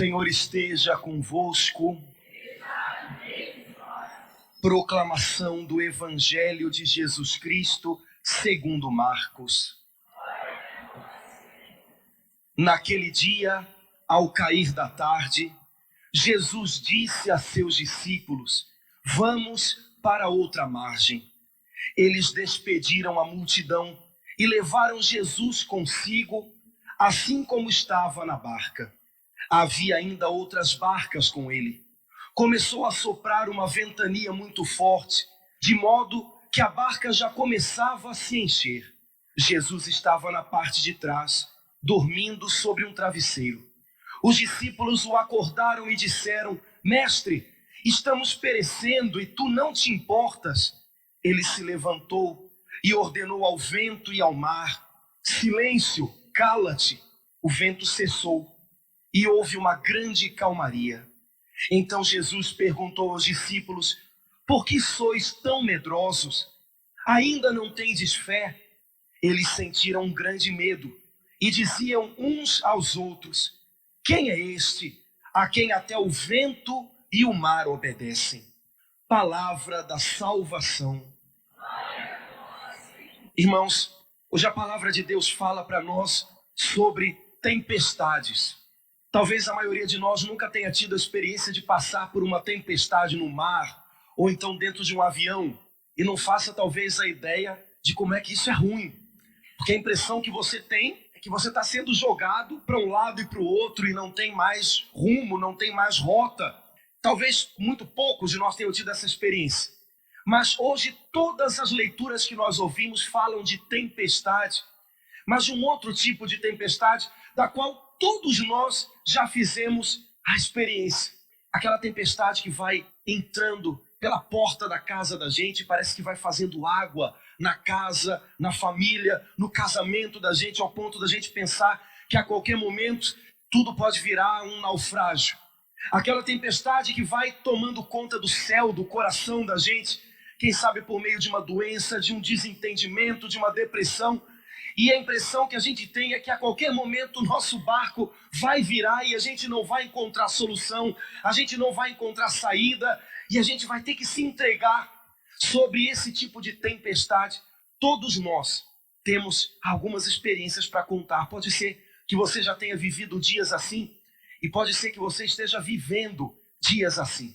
Senhor esteja convosco. Proclamação do Evangelho de Jesus Cristo segundo Marcos. Naquele dia, ao cair da tarde, Jesus disse a seus discípulos: vamos para outra margem. Eles despediram a multidão e levaram Jesus consigo, assim como estava na barca. Havia ainda outras barcas com ele. Começou a soprar uma ventania muito forte, de modo que a barca já começava a se encher. Jesus estava na parte de trás, dormindo sobre um travesseiro. Os discípulos o acordaram e disseram: Mestre, estamos perecendo e tu não te importas? Ele se levantou e ordenou ao vento e ao mar: Silêncio, cala-te. O vento cessou e houve uma grande calmaria. Então Jesus perguntou aos discípulos: por que sois tão medrosos? Ainda não tendes fé? Eles sentiram um grande medo e diziam uns aos outros: quem é este, a quem até o vento e o mar obedecem? Palavra da salvação. Irmãos, hoje a palavra de Deus fala para nós sobre tempestades. Talvez a maioria de nós nunca tenha tido a experiência de passar por uma tempestade no mar, ou então dentro de um avião, e não faça talvez a ideia de como é que isso é ruim. Porque a impressão que você tem é que você está sendo jogado para um lado e para o outro e não tem mais rumo, não tem mais rota. Talvez muito poucos de nós tenham tido essa experiência. Mas hoje todas as leituras que nós ouvimos falam de tempestade, mas de um outro tipo de tempestade, da qual todos nós já fizemos a experiência. Aquela tempestade que vai entrando pela porta da casa da gente, parece que vai fazendo água na casa, na família, no casamento da gente, ao ponto da gente pensar que a qualquer momento tudo pode virar um naufrágio. Aquela tempestade que vai tomando conta do céu, do coração da gente, quem sabe por meio de uma doença, de um desentendimento, de uma depressão. E a impressão que a gente tem é que a qualquer momento o nosso barco vai virar e a gente não vai encontrar solução, a gente não vai encontrar saída e a gente vai ter que se entregar sobre esse tipo de tempestade. Todos nós temos algumas experiências para contar. Pode ser que você já tenha vivido dias assim e pode ser que você esteja vivendo dias assim.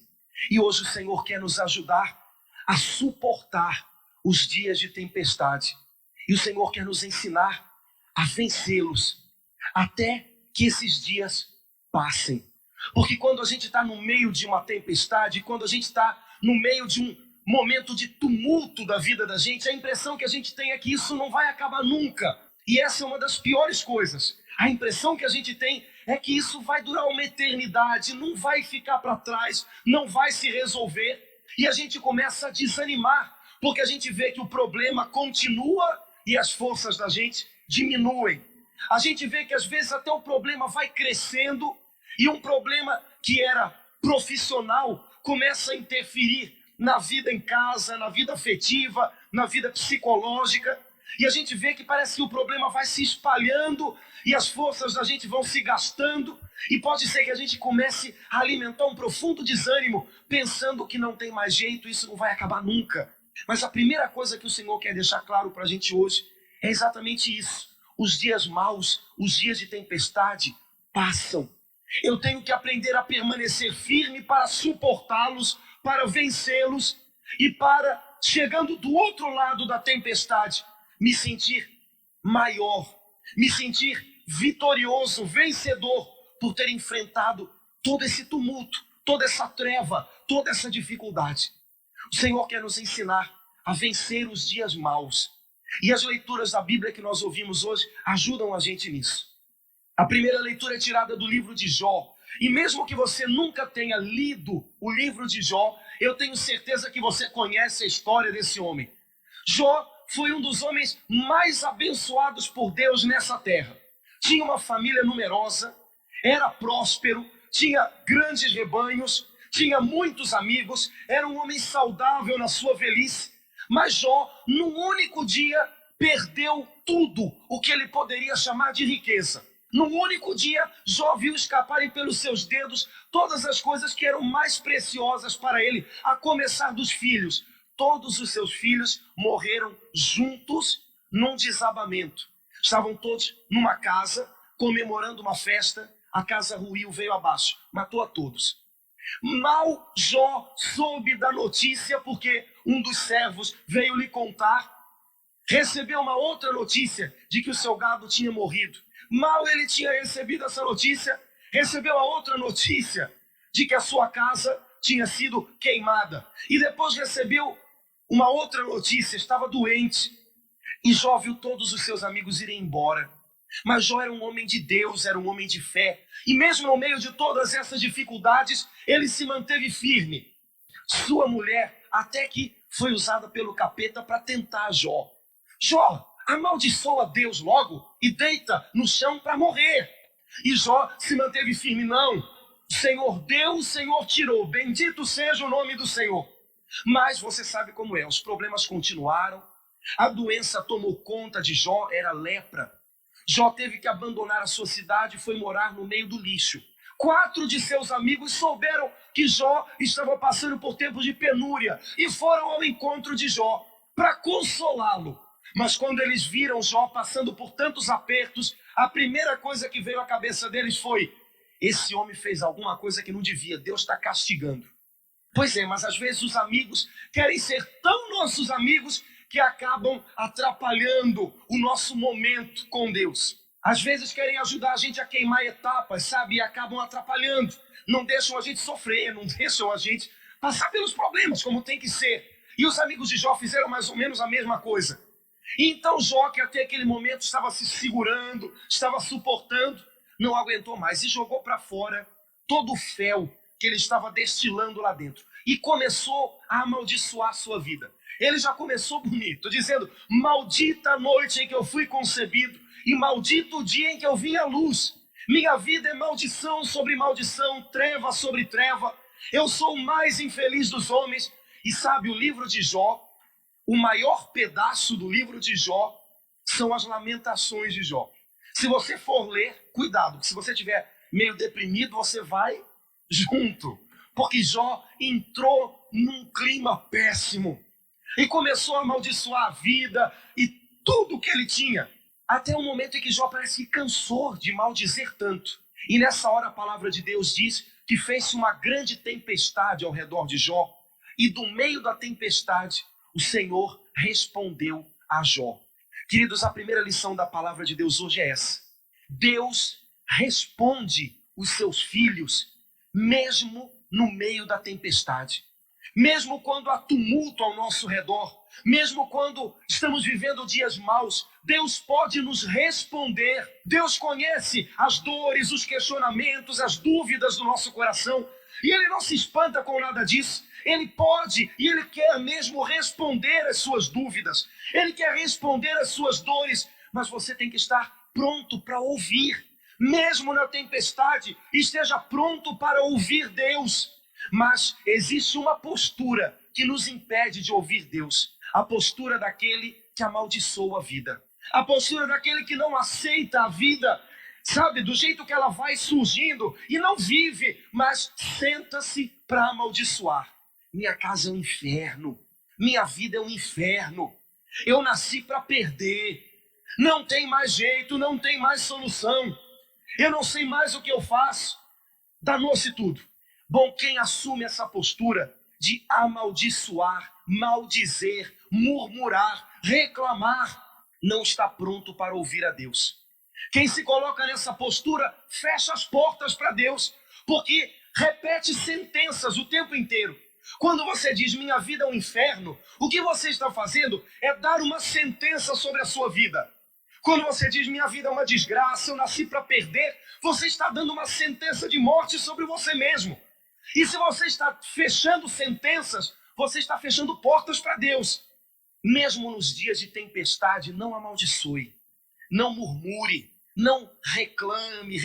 E hoje o Senhor quer nos ajudar a suportar os dias de tempestade. E o Senhor quer nos ensinar a vencê-los, até que esses dias passem. Porque quando a gente está no meio de uma tempestade, quando a gente está no meio de um momento de tumulto da vida da gente, a impressão que a gente tem é que isso não vai acabar nunca. E essa é uma das piores coisas. A impressão que a gente tem é que isso vai durar uma eternidade, não vai ficar para trás, não vai se resolver. E a gente começa a desanimar, porque a gente vê que o problema continua e as forças da gente diminuem. A gente vê que às vezes até o problema vai crescendo e um problema que era profissional começa a interferir na vida em casa, na vida afetiva, na vida psicológica. E a gente vê que parece que o problema vai se espalhando e as forças da gente vão se gastando. E pode ser que a gente comece a alimentar um profundo desânimo, pensando que não tem mais jeito, isso não vai acabar nunca. Mas a primeira coisa que o Senhor quer deixar claro para a gente hoje é exatamente isso. Os dias maus, os dias de tempestade passam. Eu tenho que aprender a permanecer firme para suportá-los, para vencê-los e para, chegando do outro lado da tempestade, me sentir maior, me sentir vitorioso, vencedor por ter enfrentado todo esse tumulto, toda essa treva, toda essa dificuldade. O Senhor quer nos ensinar a vencer os dias maus. E as leituras da Bíblia que nós ouvimos hoje ajudam a gente nisso. A primeira leitura é tirada do livro de Jó. E mesmo que você nunca tenha lido o livro de Jó, eu tenho certeza que você conhece a história desse homem. Jó foi um dos homens mais abençoados por Deus nessa terra. Tinha uma família numerosa, era próspero, tinha grandes rebanhos, tinha muitos amigos, era um homem saudável na sua velhice, mas Jó, num único dia, perdeu tudo o que ele poderia chamar de riqueza. Num único dia, Jó viu escaparem pelos seus dedos todas as coisas que eram mais preciosas para ele, a começar dos filhos. Todos os seus filhos morreram juntos num desabamento. Estavam todos numa casa, comemorando uma festa, a casa ruiu, veio abaixo, matou a todos. Mal Jó soube da notícia, porque um dos servos veio lhe contar, recebeu uma outra notícia de que o seu gado tinha morrido. Mal ele tinha recebido essa notícia, recebeu a outra notícia de que a sua casa tinha sido queimada. E depois recebeu uma outra notícia, estava doente. E Jó viu todos os seus amigos irem embora. Mas Jó era um homem de Deus, era um homem de fé. E mesmo no meio de todas essas dificuldades, ele se manteve firme. Sua mulher até que foi usada pelo capeta para tentar Jó. Jó, amaldiçoa Deus logo e deita no chão para morrer. E Jó se manteve firme. Não, o Senhor deu, o Senhor tirou. Bendito seja o nome do Senhor. Mas você sabe como é, os problemas continuaram. A doença tomou conta de Jó, era lepra. Jó teve que abandonar a sua cidade e foi morar no meio do lixo. 4 de seus amigos souberam que Jó estava passando por tempos de penúria e foram ao encontro de Jó para consolá-lo. Mas quando eles viram Jó passando por tantos apertos, a primeira coisa que veio à cabeça deles foi: esse homem fez alguma coisa que não devia, Deus está castigando. Pois é, mas às vezes os amigos querem ser tão nossos amigos que acabam atrapalhando o nosso momento com Deus. Às vezes querem ajudar a gente a queimar etapas, sabe? E acabam atrapalhando. Não deixam a gente sofrer, não deixam a gente passar pelos problemas como tem que ser. E os amigos de Jó fizeram mais ou menos a mesma coisa. E então Jó, que até aquele momento estava se segurando, estava suportando, não aguentou mais e jogou para fora todo o fel que ele estava destilando lá dentro. E começou a amaldiçoar a sua vida. Ele já começou bonito, dizendo: maldita a noite em que eu fui concebido e maldito o dia em que eu vim à luz. Minha vida é maldição sobre maldição, treva sobre treva. Eu sou o mais infeliz dos homens. E sabe, o livro de Jó, o maior pedaço do livro de Jó são as lamentações de Jó. Se você for ler, cuidado, que se você estiver meio deprimido, você vai junto. Porque Jó entrou num clima péssimo e começou a amaldiçoar a vida e tudo que ele tinha. Até o momento em que Jó parece que cansou de maldizer tanto. E nessa hora a palavra de Deus diz que fez-se uma grande tempestade ao redor de Jó. E do meio da tempestade, o Senhor respondeu a Jó. Queridos, a primeira lição da palavra de Deus hoje é essa. Deus responde os seus filhos mesmo no meio da tempestade. Mesmo quando há tumulto ao nosso redor, mesmo quando estamos vivendo dias maus, Deus pode nos responder. Deus conhece as dores, os questionamentos, as dúvidas do nosso coração. E Ele não se espanta com nada disso. Ele pode e Ele quer mesmo responder às suas dúvidas. Ele quer responder às suas dores, mas você tem que estar pronto para ouvir. Mesmo na tempestade, esteja pronto para ouvir Deus. Mas existe uma postura que nos impede de ouvir Deus. A postura daquele que amaldiçoa a vida. A postura daquele que não aceita a vida, sabe, do jeito que ela vai surgindo e não vive, mas senta-se para amaldiçoar. Minha casa é um inferno. Minha vida é um inferno. Eu nasci para perder. Não tem mais jeito, não tem mais solução. Eu não sei mais o que eu faço. Danou-se tudo. Bom, quem assume essa postura de amaldiçoar, maldizer, murmurar, reclamar, não está pronto para ouvir a Deus. Quem se coloca nessa postura, fecha as portas para Deus, porque repete sentenças o tempo inteiro. Quando você diz, minha vida é um inferno, o que você está fazendo é dar uma sentença sobre a sua vida. Quando você diz, minha vida é uma desgraça, eu nasci para perder, você está dando uma sentença de morte sobre você mesmo. E se você está fechando sentenças, você está fechando portas para Deus. Mesmo nos dias de tempestade, não amaldiçoe, não murmure, não reclame,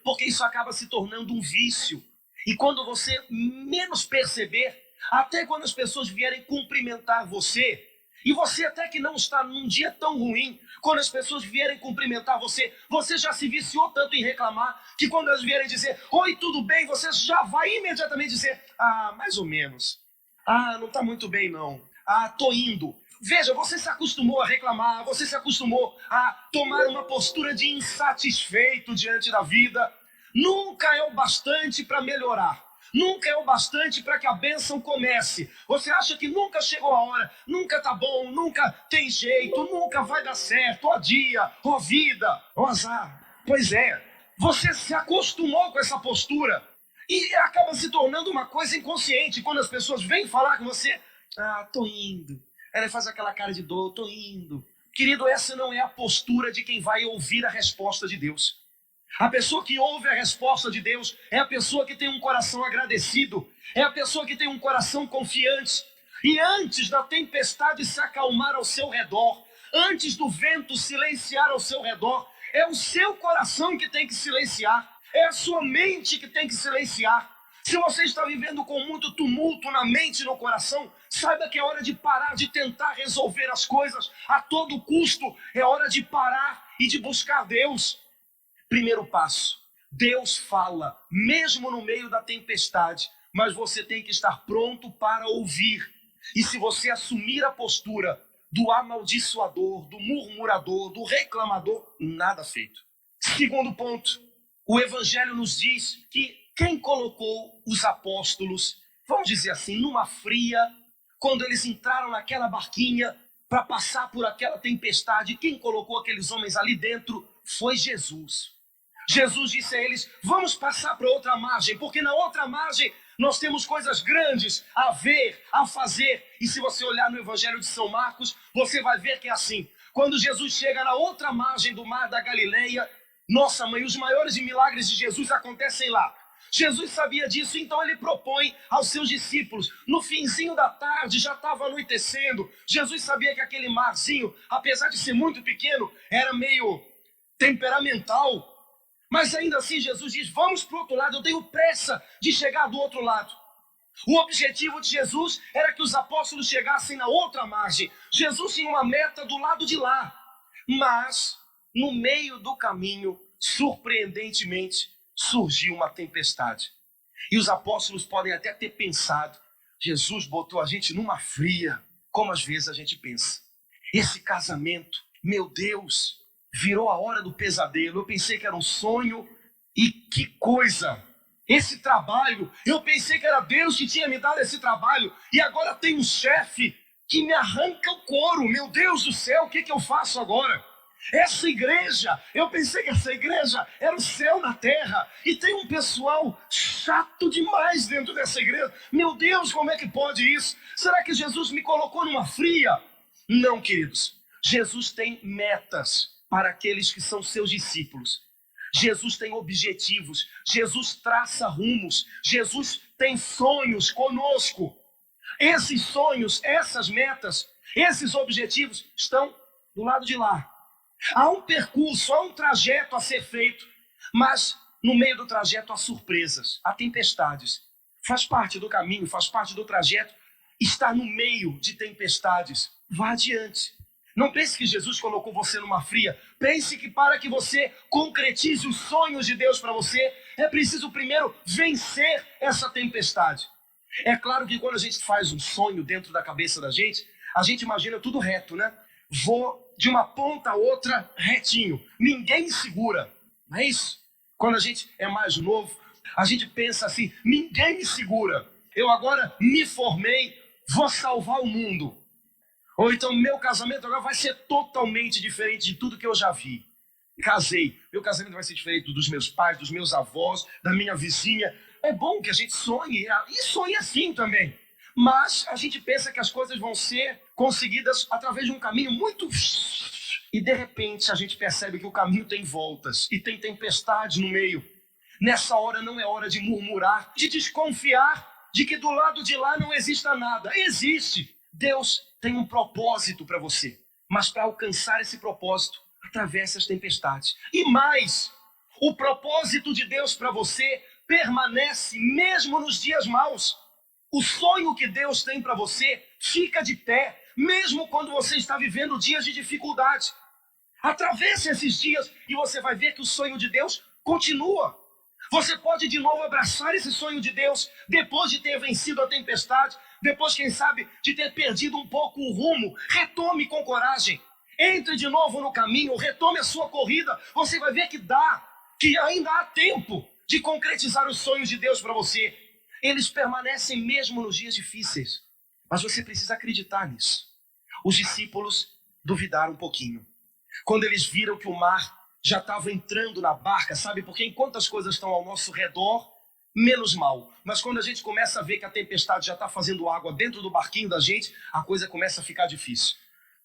porque isso acaba se tornando um vício. E quando você menos perceber, até quando as pessoas vierem cumprimentar você, e você até que não está num dia tão ruim, quando as pessoas vierem cumprimentar você, você já se viciou tanto em reclamar, que quando elas vierem dizer, oi, tudo bem, você já vai imediatamente dizer, ah, mais ou menos. Ah, não está muito bem não. Ah, tô indo. Veja, você se acostumou a reclamar, você se acostumou a tomar uma postura de insatisfeito diante da vida. Nunca é o bastante para melhorar. Nunca é o bastante para que a bênção comece. Você acha que nunca chegou a hora, nunca tá bom, nunca tem jeito, nunca vai dar certo, ó dia, ó vida, ó azar. Pois é, você se acostumou com essa postura e acaba se tornando uma coisa inconsciente. Quando as pessoas vêm falar com você, ah, tô indo. Ela faz aquela cara de dor, tô indo. Querido, essa não é a postura de quem vai ouvir a resposta de Deus. A pessoa que ouve a resposta de Deus é a pessoa que tem um coração agradecido, é a pessoa que tem um coração confiante. E antes da tempestade se acalmar ao seu redor, antes do vento silenciar ao seu redor, é o seu coração que tem que silenciar, é a sua mente que tem que silenciar. Se você está vivendo com muito tumulto na mente e no coração, saiba que é hora de parar de tentar resolver as coisas a todo custo. É hora de parar e de buscar Deus. Primeiro passo, Deus fala, mesmo no meio da tempestade, mas você tem que estar pronto para ouvir. E se você assumir a postura do amaldiçoador, do murmurador, do reclamador, nada feito. Segundo ponto, o Evangelho nos diz que quem colocou os apóstolos, vamos dizer assim, numa fria, quando eles entraram naquela barquinha para passar por aquela tempestade, quem colocou aqueles homens ali dentro foi Jesus. Jesus disse a eles, vamos passar para outra margem, porque na outra margem nós temos coisas grandes a ver, a fazer. E se você olhar no Evangelho de São Marcos, você vai ver que é assim. Quando Jesus chega na outra margem do mar da Galileia, nossa mãe, os maiores milagres de Jesus acontecem lá. Jesus sabia disso, então ele propõe aos seus discípulos. No finzinho da tarde, já estava anoitecendo. Jesus sabia que aquele marzinho, apesar de ser muito pequeno, era meio temperamental. Mas ainda assim Jesus diz, vamos para o outro lado, eu tenho pressa de chegar do outro lado. O objetivo de Jesus era que os apóstolos chegassem na outra margem. Jesus tinha uma meta do lado de lá. Mas, no meio do caminho, surpreendentemente, surgiu uma tempestade. E os apóstolos podem até ter pensado, Jesus botou a gente numa fria, como às vezes a gente pensa. Esse casamento, meu Deus, virou a hora do pesadelo. Eu pensei que era um sonho e que coisa! Esse trabalho, eu pensei que era Deus que tinha me dado esse trabalho e agora tem um chefe que me arranca o couro. Meu Deus do céu, o que eu faço agora? Essa igreja, eu pensei que essa igreja era o céu na terra e tem um pessoal chato demais dentro dessa igreja. Meu Deus, como é que pode isso? Será que Jesus me colocou numa fria? Não, queridos. Jesus tem metas para aqueles que são seus discípulos. Jesus tem objetivos, Jesus traça rumos, Jesus tem sonhos conosco. Esses sonhos, essas metas, esses objetivos estão do lado de lá. Há um percurso, há um trajeto a ser feito, mas no meio do trajeto há surpresas, há tempestades. Faz parte do caminho, faz parte do trajeto estar no meio de tempestades. Vá adiante. Não pense que Jesus colocou você numa fria. Pense que para que você concretize os sonhos de Deus para você, é preciso primeiro vencer essa tempestade. É claro que quando a gente faz um sonho dentro da cabeça da gente, a gente imagina tudo reto, né? Vou de uma ponta a outra retinho. Ninguém me segura. Não é isso? Quando a gente é mais novo, a gente pensa assim, ninguém me segura. Eu agora me formei, vou salvar o mundo. Ou então meu casamento agora vai ser totalmente diferente de tudo que eu já vi. Casei, meu casamento vai ser diferente do dos meus pais, dos meus avós, da minha vizinha. É bom que a gente sonhe, e sonhe assim também. Mas a gente pensa que as coisas vão ser conseguidas através de um caminho muito... E de repente a gente percebe que o caminho tem voltas e tem tempestade no meio. Nessa hora não é hora de murmurar, de desconfiar de que do lado de lá não exista nada. Existe. Deus tem um propósito para você. Mas para alcançar esse propósito, atravesse as tempestades. E mais, o propósito de Deus para você permanece mesmo nos dias maus. O sonho que Deus tem para você fica de pé, mesmo quando você está vivendo dias de dificuldade. Atravesse esses dias e você vai ver que o sonho de Deus continua. Você pode de novo abraçar esse sonho de Deus depois de ter vencido a tempestade, depois, quem sabe, de ter perdido um pouco o rumo. Retome com coragem. Entre de novo no caminho, retome a sua corrida. Você vai ver que ainda há tempo de concretizar os sonhos de Deus para você. Eles permanecem mesmo nos dias difíceis. Mas você precisa acreditar nisso. Os discípulos duvidaram um pouquinho. Quando eles viram que o mar já estava entrando na barca, sabe? Porque enquanto as coisas estão ao nosso redor, menos mal. Mas quando a gente começa a ver que a tempestade já está fazendo água dentro do barquinho da gente, a coisa começa a ficar difícil.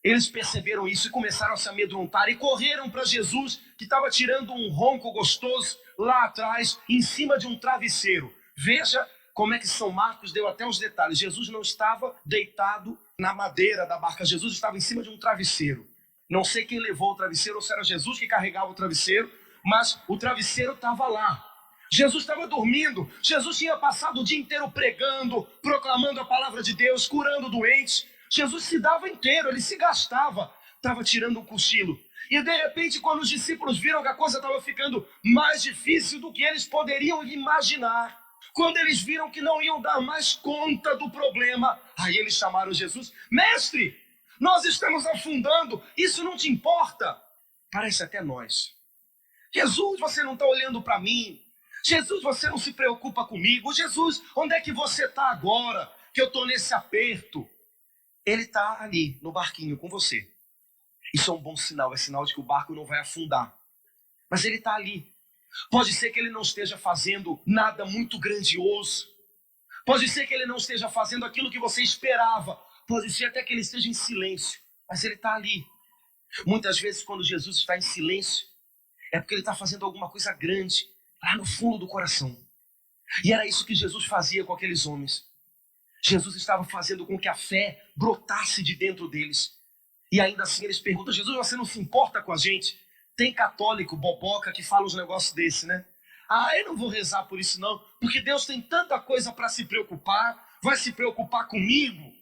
Eles perceberam isso e começaram a se amedrontar e correram para Jesus, que estava tirando um ronco gostoso lá atrás, em cima de um travesseiro. Veja como é que São Marcos deu até uns detalhes. Jesus não estava deitado na madeira da barca, Jesus estava em cima de um travesseiro. Não sei quem levou o travesseiro, ou se era Jesus que carregava o travesseiro, mas o travesseiro estava lá. Jesus estava dormindo, Jesus tinha passado o dia inteiro pregando, proclamando a palavra de Deus, curando doentes. Jesus se dava inteiro, ele se gastava, estava tirando um cochilo. E de repente, quando os discípulos viram que a coisa estava ficando mais difícil do que eles poderiam imaginar, quando eles viram que não iam dar mais conta do problema, aí eles chamaram Jesus: mestre, nós estamos afundando, isso não te importa? Parece até nós. Jesus, você não está olhando para mim. Jesus, você não se preocupa comigo. Jesus, onde é que você está agora, que eu estou nesse aperto? Ele está ali, no barquinho, com você. Isso é um bom sinal, é sinal de que o barco não vai afundar. Mas ele está ali. Pode ser que ele não esteja fazendo nada muito grandioso. Pode ser que ele não esteja fazendo aquilo que você esperava. Pode ser até que ele esteja em silêncio. Mas ele está ali. Muitas vezes, quando Jesus está em silêncio, é porque ele está fazendo alguma coisa grande, lá no fundo do coração. E era isso que Jesus fazia com aqueles homens. Jesus estava fazendo com que a fé brotasse de dentro deles. E ainda assim eles perguntam: Jesus, você não se importa com a gente? Tem católico, boboca, que fala uns negócios desse, né? Eu não vou rezar por isso não, porque Deus tem tanta coisa para se preocupar, vai se preocupar comigo.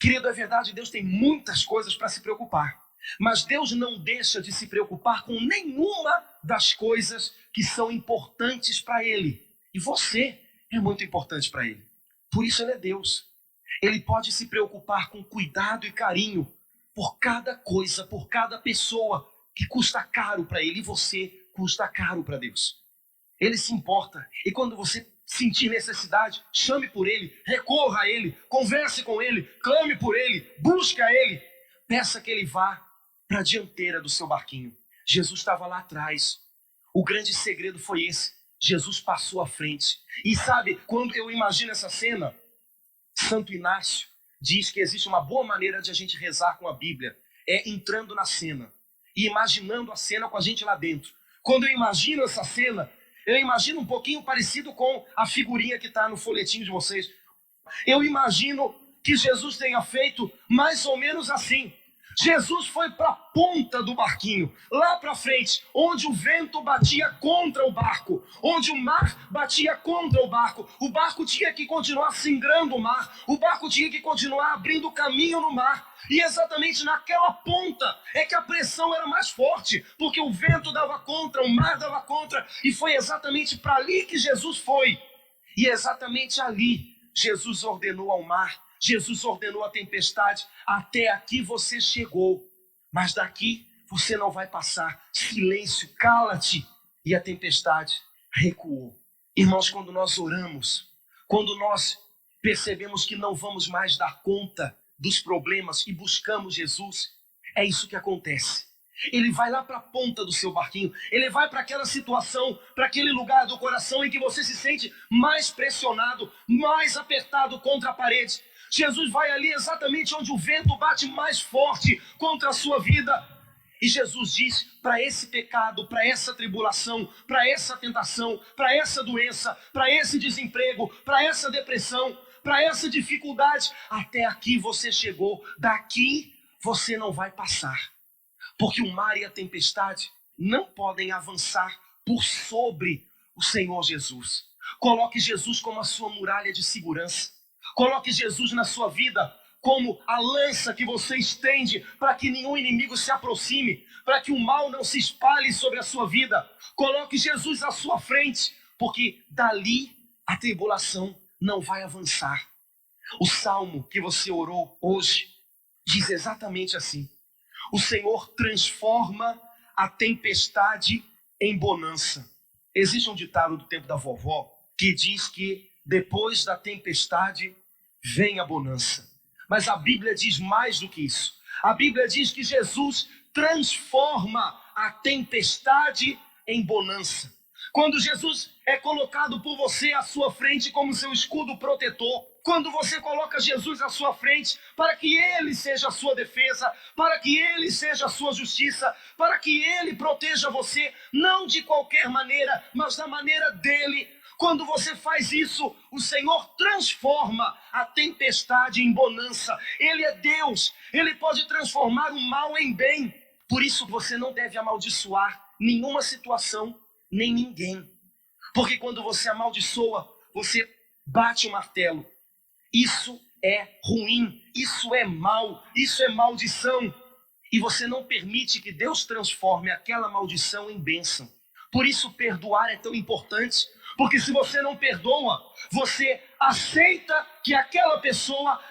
Querido, é verdade, Deus tem muitas coisas para se preocupar. Mas Deus não deixa de se preocupar com nenhuma das coisas que são importantes para Ele. E você é muito importante para Ele. Por isso Ele é Deus. Ele pode se preocupar com cuidado e carinho por cada coisa, por cada pessoa que custa caro para Ele. E você custa caro para Deus. Ele se importa. E quando você sentir necessidade, chame por Ele, recorra a Ele, converse com Ele, clame por Ele, busque a Ele. Peça que Ele vá para a dianteira do seu barquinho. Jesus estava lá atrás. O grande segredo foi esse. Jesus passou à frente. E sabe, quando eu imagino essa cena, Santo Inácio diz que existe uma boa maneira de a gente rezar com a Bíblia. É entrando na cena e imaginando a cena com a gente lá dentro. Quando eu imagino essa cena, eu imagino um pouquinho parecido com a figurinha que está no folhetinho de vocês. Eu imagino que Jesus tenha feito mais ou menos assim. Jesus foi para a ponta do barquinho, lá para frente, onde o vento batia contra o barco, onde o mar batia contra o barco tinha que continuar singrando o mar, o barco tinha que continuar abrindo caminho no mar, e exatamente naquela ponta é que a pressão era mais forte, porque o vento dava contra, o mar dava contra, e foi exatamente para ali que Jesus foi, e exatamente ali Jesus ordenou ao mar, Jesus ordenou a tempestade: até aqui você chegou, mas daqui você não vai passar. Silêncio, cala-te. E a tempestade recuou. Irmãos, quando nós oramos, quando nós percebemos que não vamos mais dar conta dos problemas e buscamos Jesus, é isso que acontece. Ele vai lá para a ponta do seu barquinho, ele vai para aquela situação, para aquele lugar do coração em que você se sente mais pressionado, mais apertado contra a parede. Jesus vai ali exatamente onde o vento bate mais forte contra a sua vida. E Jesus diz: para esse pecado, para essa tribulação, para essa tentação, para essa doença, para esse desemprego, para essa depressão, para essa dificuldade, até aqui você chegou, daqui você não vai passar. Porque o mar e a tempestade não podem avançar por sobre o Senhor Jesus. Coloque Jesus como a sua muralha de segurança. Coloque Jesus na sua vida como a lança que você estende para que nenhum inimigo se aproxime, para que o mal não se espalhe sobre a sua vida. Coloque Jesus à sua frente, porque dali a tribulação não vai avançar. O salmo que você orou hoje diz exatamente assim: o Senhor transforma a tempestade em bonança. Existe um ditado do tempo da vovó que diz que depois da tempestade vem a bonança. Mas a Bíblia diz mais do que isso. A Bíblia diz que Jesus transforma a tempestade em bonança. Quando Jesus é colocado por você à sua frente como seu escudo protetor, quando você coloca Jesus à sua frente para que Ele seja a sua defesa, para que Ele seja a sua justiça, para que Ele proteja você, não de qualquer maneira, mas da maneira dEle. Quando você faz isso, o Senhor transforma a tempestade em bonança. Ele é Deus, Ele pode transformar o mal em bem. Por isso você não deve amaldiçoar nenhuma situação, nem ninguém. Porque quando você amaldiçoa, você bate o martelo. Isso é ruim, isso é mal, isso é maldição. E você não permite que Deus transforme aquela maldição em bênção. Por isso perdoar é tão importante. Porque se você não perdoa, você aceita que aquela pessoa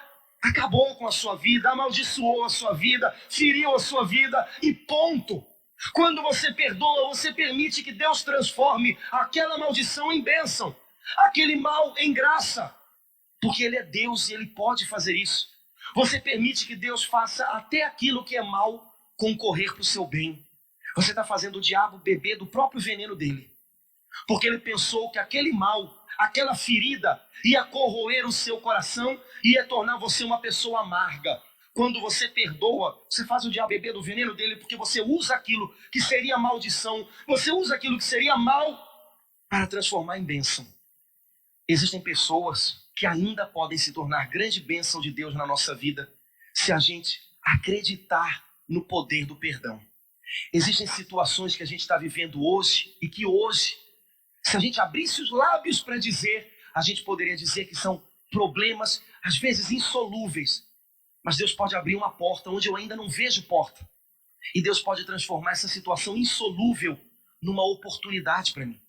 acabou com a sua vida, amaldiçoou a sua vida, feriu a sua vida e ponto. Quando você perdoa, você permite que Deus transforme aquela maldição em bênção, aquele mal em graça. Porque Ele é Deus e Ele pode fazer isso. Você permite que Deus faça até aquilo que é mal concorrer para o seu bem. Você está fazendo o diabo beber do próprio veneno dele. Porque ele pensou que aquele mal, aquela ferida ia corroer o seu coração e ia tornar você uma pessoa amarga. Quando você perdoa, você faz o diabo beber do veneno dele, porque você usa aquilo que seria maldição, você usa aquilo que seria mal para transformar em bênção. Existem pessoas que ainda podem se tornar grande bênção de Deus na nossa vida, se a gente acreditar no poder do perdão. Existem situações que a gente está vivendo hoje e que hoje, se a gente abrisse os lábios para dizer, a gente poderia dizer que são problemas, às vezes insolúveis. Mas Deus pode abrir uma porta onde eu ainda não vejo porta. E Deus pode transformar essa situação insolúvel numa oportunidade para mim.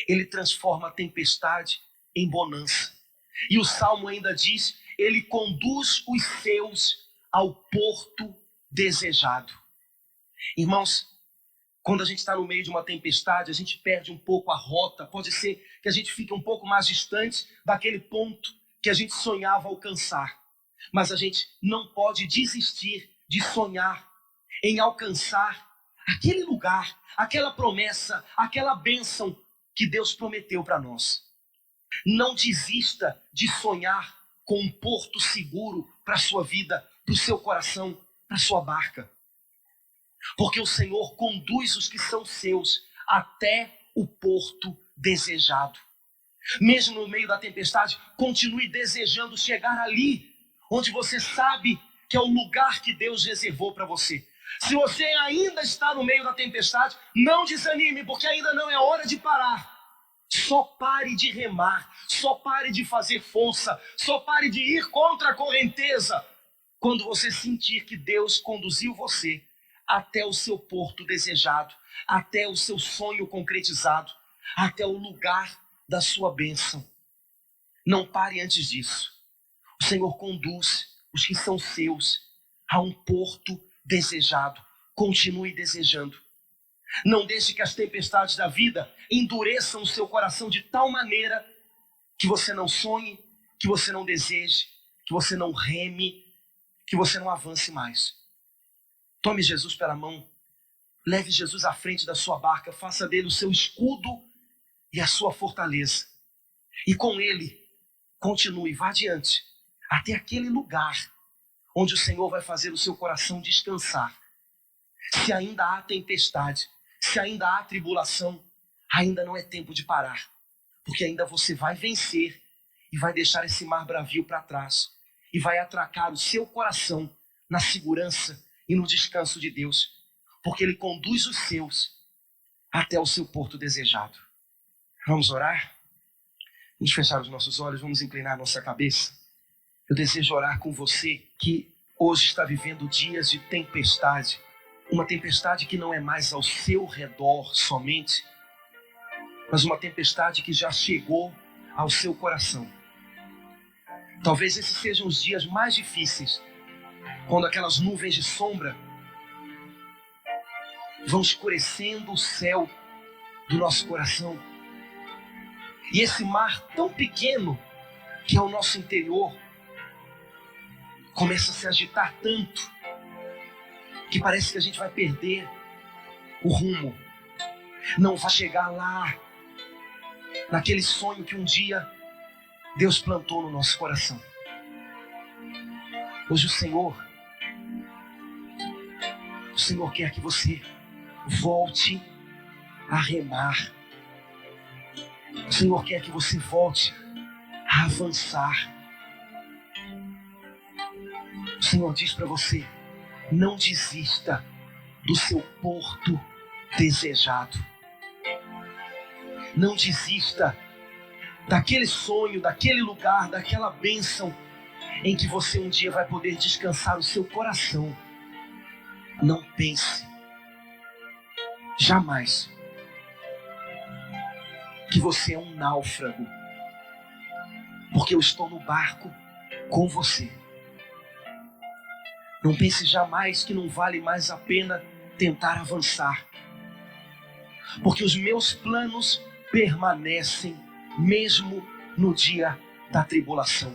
Ele transforma a tempestade em bonança. E o Salmo ainda diz, Ele conduz os seus ao porto desejado. Irmãos, quando a gente está no meio de uma tempestade, a gente perde um pouco a rota. Pode ser que a gente fique um pouco mais distante daquele ponto que a gente sonhava alcançar. Mas a gente não pode desistir de sonhar em alcançar aquele lugar, aquela promessa, aquela bênção que Deus prometeu para nós. Não desista de sonhar com um porto seguro para a sua vida, para o seu coração, para a sua barca. Porque o Senhor conduz os que são seus até o porto desejado. Mesmo no meio da tempestade, continue desejando chegar ali, onde você sabe que é o lugar que Deus reservou para você. Se você ainda está no meio da tempestade, não desanime, porque ainda não é hora de parar. Só pare de remar, só pare de fazer força, só pare de ir contra a correnteza, quando você sentir que Deus conduziu você até o seu porto desejado, até o seu sonho concretizado, até o lugar da sua bênção. Não pare antes disso. O Senhor conduz os que são seus a um porto desejado. Continue desejando. Não deixe que as tempestades da vida endureçam o seu coração de tal maneira que você não sonhe, que você não deseje, que você não reme, que você não avance mais. Tome Jesus pela mão, leve Jesus à frente da sua barca, faça dele o seu escudo e a sua fortaleza. E com ele, continue, vá adiante, até aquele lugar onde o Senhor vai fazer o seu coração descansar. Se ainda há tempestade, se ainda há tribulação, ainda não é tempo de parar, porque ainda você vai vencer e vai deixar esse mar bravio para trás e vai atracar o seu coração na segurança e no descanso de Deus, porque Ele conduz os seus até o seu porto desejado. Vamos orar? Vamos fechar os nossos olhos, vamos inclinar nossa cabeça. Eu desejo orar com você que hoje está vivendo dias de tempestade. Uma tempestade que não é mais ao seu redor somente, mas uma tempestade que já chegou ao seu coração. Talvez esses sejam os dias mais difíceis, quando aquelas nuvens de sombra vão escurecendo o céu do nosso coração. E esse mar tão pequeno que é o nosso interior começa a se agitar tanto que parece que a gente vai perder o rumo. Não vai chegar lá, naquele sonho que um dia Deus plantou no nosso coração. Hoje o Senhor quer que você volte a remar. O Senhor quer que você volte a avançar. O Senhor diz para você: não desista do seu porto desejado. Não desista daquele sonho, daquele lugar, daquela bênção em que você um dia vai poder descansar o seu coração. Não pense jamais que você é um náufrago, porque eu estou no barco com você. Não pense jamais que não vale mais a pena tentar avançar, porque os meus planos permanecem mesmo no dia da tribulação.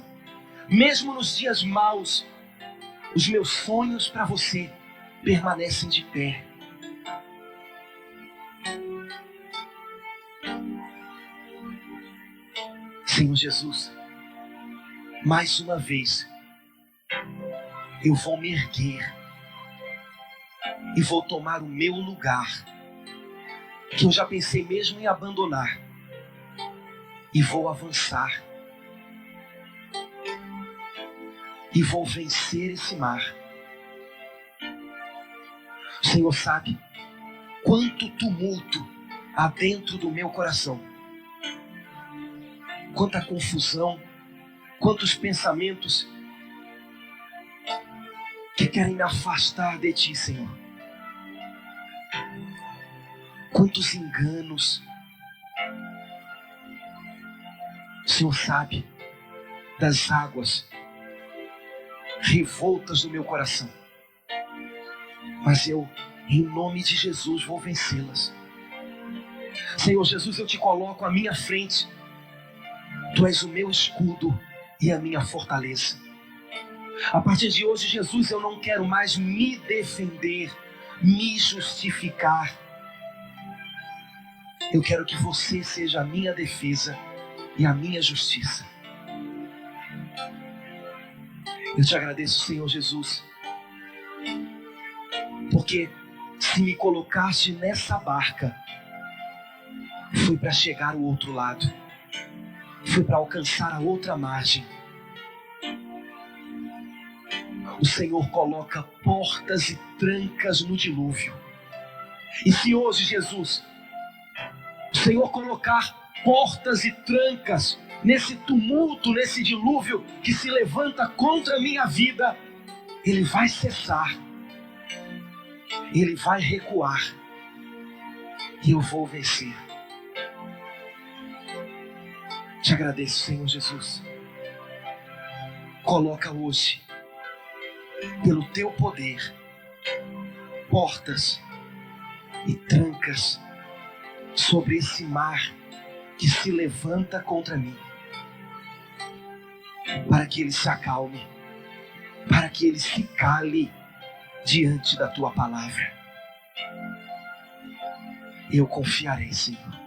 Mesmo nos dias maus, os meus sonhos para você permanecem de pé. Senhor Jesus, mais uma vez, eu vou me erguer e vou tomar o meu lugar, que eu já pensei mesmo em abandonar, e vou avançar, e vou vencer esse mar. O Senhor sabe quanto tumulto há dentro do meu coração, quanta confusão, quantos pensamentos que querem me afastar de Ti, Senhor. Quantos enganos. O Senhor sabe das águas revoltas do meu coração, mas eu, em nome de Jesus, vou vencê-las. Senhor Jesus, eu Te coloco à minha frente. Tu és o meu escudo e a minha fortaleza. A partir de hoje, Jesus, eu não quero mais me defender, me justificar. Eu quero que você seja a minha defesa e a minha justiça. Eu Te agradeço, Senhor Jesus, porque se me colocaste nessa barca, foi para chegar ao outro lado, foi para alcançar a outra margem. O Senhor coloca portas e trancas no dilúvio. E se hoje, Jesus, o Senhor colocar portas e trancas nesse tumulto, nesse dilúvio que se levanta contra a minha vida, ele vai cessar, ele vai recuar, e eu vou vencer. Te agradeço, Senhor Jesus. Coloca hoje, pelo Teu poder, portas e trancas sobre esse mar que se levanta contra mim, para que ele se acalme, para que ele se cale diante da Tua palavra. Eu confiarei, Senhor.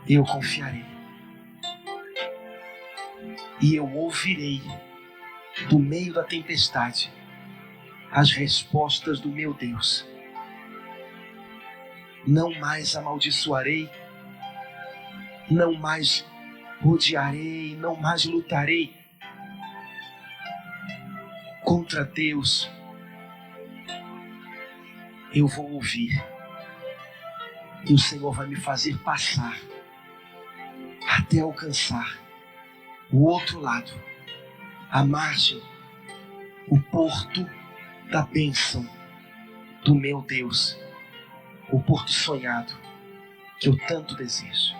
Eu confiarei. E eu ouvirei do meio da tempestade as respostas do meu Deus. Não mais amaldiçoarei, não mais odiarei, não mais lutarei contra Deus. Eu vou ouvir, e o Senhor vai me fazer passar até alcançar o outro lado, a margem, o porto da bênção do meu Deus, o porto sonhado que eu tanto desejo.